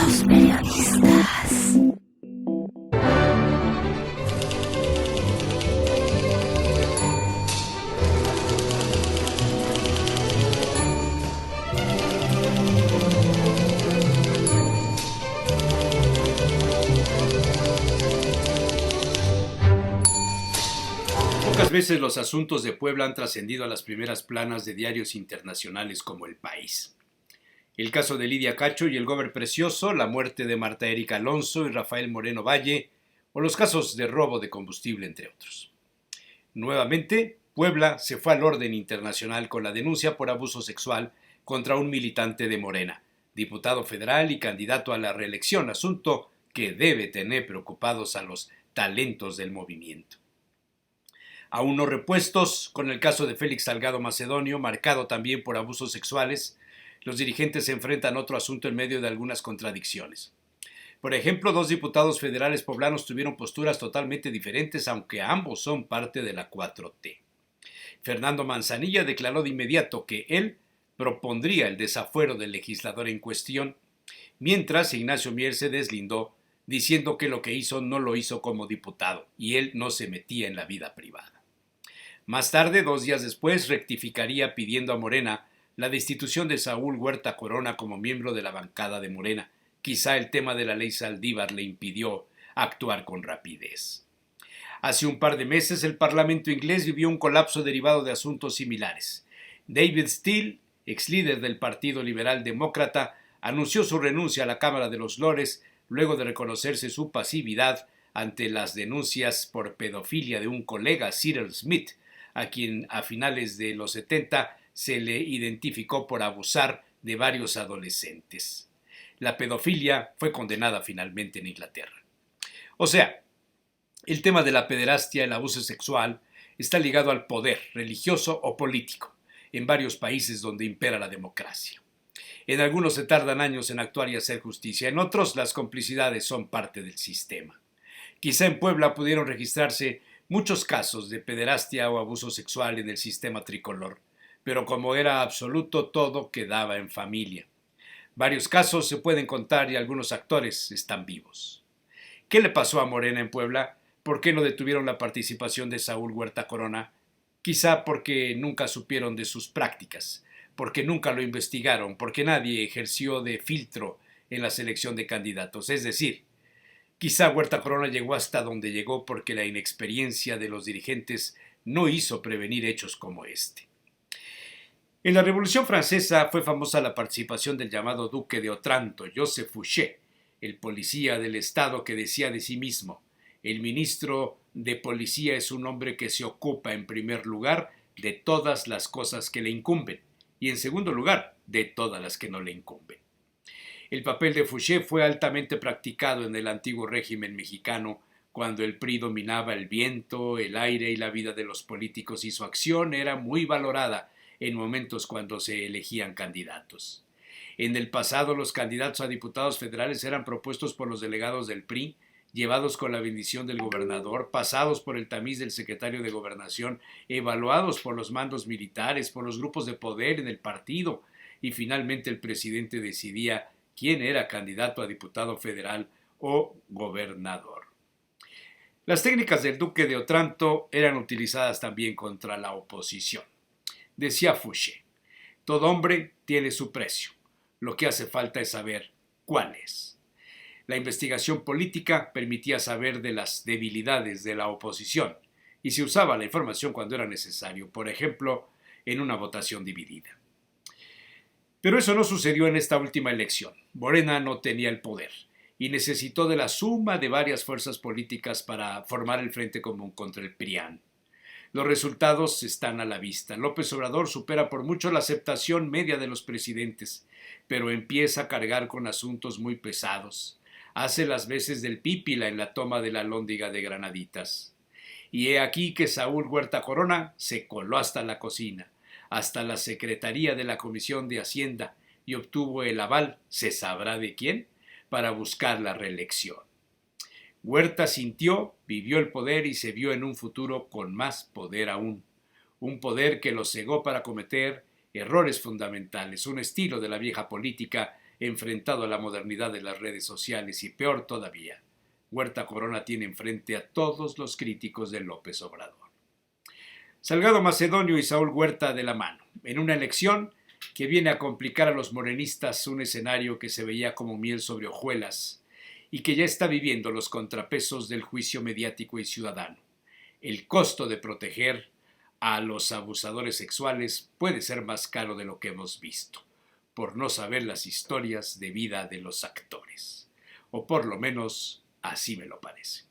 Los periodistas. Pocas veces los asuntos de Puebla han trascendido a las primeras planas de diarios internacionales como El País. El caso de Lidia Cacho y el Gober Precioso, la muerte de Marta Erika Alonso y Rafael Moreno Valle, o los casos de robo de combustible, entre otros. Nuevamente, Puebla se fue al orden internacional con la denuncia por abuso sexual contra un militante de Morena, diputado federal y candidato a la reelección, asunto que debe tener preocupados a los talentos del movimiento. Aún no repuestos con el caso de Félix Salgado Macedonio, marcado también por abusos sexuales, los dirigentes se enfrentan a otro asunto en medio de algunas contradicciones. Por ejemplo, dos diputados federales poblanos tuvieron posturas totalmente diferentes, aunque ambos son parte de la 4T. Fernando Manzanilla declaró de inmediato que él propondría el desafuero del legislador en cuestión, mientras Ignacio Mier se deslindó, diciendo que lo que hizo no lo hizo como diputado y él no se metía en la vida privada. Más tarde, 2 días después, rectificaría pidiendo a Morena la destitución de Saúl Huerta Corona como miembro de la bancada de Morena. Quizá el tema de la ley Saldívar le impidió actuar con rapidez. Hace un par de meses el Parlamento inglés vivió un colapso derivado de asuntos similares. David Steele, ex líder del Partido Liberal Demócrata, anunció su renuncia a la Cámara de los Lores luego de reconocerse su pasividad ante las denuncias por pedofilia de un colega, Cyril Smith, a quien a finales de los 70 se le identificó por abusar de varios adolescentes. La pedofilia fue condenada finalmente en Inglaterra. O sea, el tema de la pederastia, el abuso sexual, está ligado al poder religioso o político en varios países donde impera la democracia. En algunos se tardan años en actuar y hacer justicia, en otros las complicidades son parte del sistema. Quizá en Puebla pudieron registrarse muchos casos de pederastia o abuso sexual en el sistema tricolor, pero como era absoluto, todo quedaba en familia. Varios casos se pueden contar y algunos actores están vivos. ¿Qué le pasó a Morena en Puebla? ¿Por qué no detuvieron la participación de Saúl Huerta Corona? Quizá porque nunca supieron de sus prácticas, porque nunca lo investigaron, porque nadie ejerció de filtro en la selección de candidatos. Es decir, quizá Huerta Corona llegó hasta donde llegó porque la inexperiencia de los dirigentes no hizo prevenir hechos como este. En la Revolución Francesa fue famosa la participación del llamado duque de Otranto, Joseph Fouché, el policía del Estado que decía de sí mismo: el ministro de policía es un hombre que se ocupa en primer lugar de todas las cosas que le incumben y en segundo lugar de todas las que no le incumben. El papel de Fouché fue altamente practicado en el antiguo régimen mexicano cuando el PRI dominaba el viento, el aire y la vida de los políticos y su acción era muy valorada en momentos cuando se elegían candidatos. En el pasado los candidatos a diputados federales eran propuestos por los delegados del PRI, llevados con la bendición del gobernador, pasados por el tamiz del secretario de Gobernación, evaluados por los mandos militares, por los grupos de poder en el partido, y finalmente el presidente decidía quién era candidato a diputado federal o gobernador. Las técnicas del duque de Otranto eran utilizadas también contra la oposición. Decía Fouché: todo hombre tiene su precio, lo que hace falta es saber cuál es. La investigación política permitía saber de las debilidades de la oposición y se usaba la información cuando era necesario, por ejemplo, en una votación dividida. Pero eso no sucedió en esta última elección. Morena no tenía el poder y necesitó de la suma de varias fuerzas políticas para formar el Frente Común contra el PRIAN. Los resultados están a la vista. López Obrador supera por mucho la aceptación media de los presidentes, pero empieza a cargar con asuntos muy pesados. Hace las veces del pípila en la toma de la Alhóndiga de Granaditas. Y he aquí que Saúl Huerta Corona se coló hasta la cocina, hasta la Secretaría de la Comisión de Hacienda, y obtuvo el aval, ¿se sabrá de quién?, para buscar la reelección. Huerta sintió, vivió el poder y se vio en un futuro con más poder aún. Un poder que lo cegó para cometer errores fundamentales, un estilo de la vieja política enfrentado a la modernidad de las redes sociales y peor todavía, Huerta Corona tiene enfrente a todos los críticos de López Obrador. Salgado Macedonio y Saúl Huerta de la mano, en una elección que viene a complicar a los morenistas un escenario que se veía como miel sobre hojuelas y que ya está viviendo los contrapesos del juicio mediático y ciudadano. El costo de proteger a los abusadores sexuales puede ser más caro de lo que hemos visto, por no saber las historias de vida de los actores. O por lo menos así me lo parece.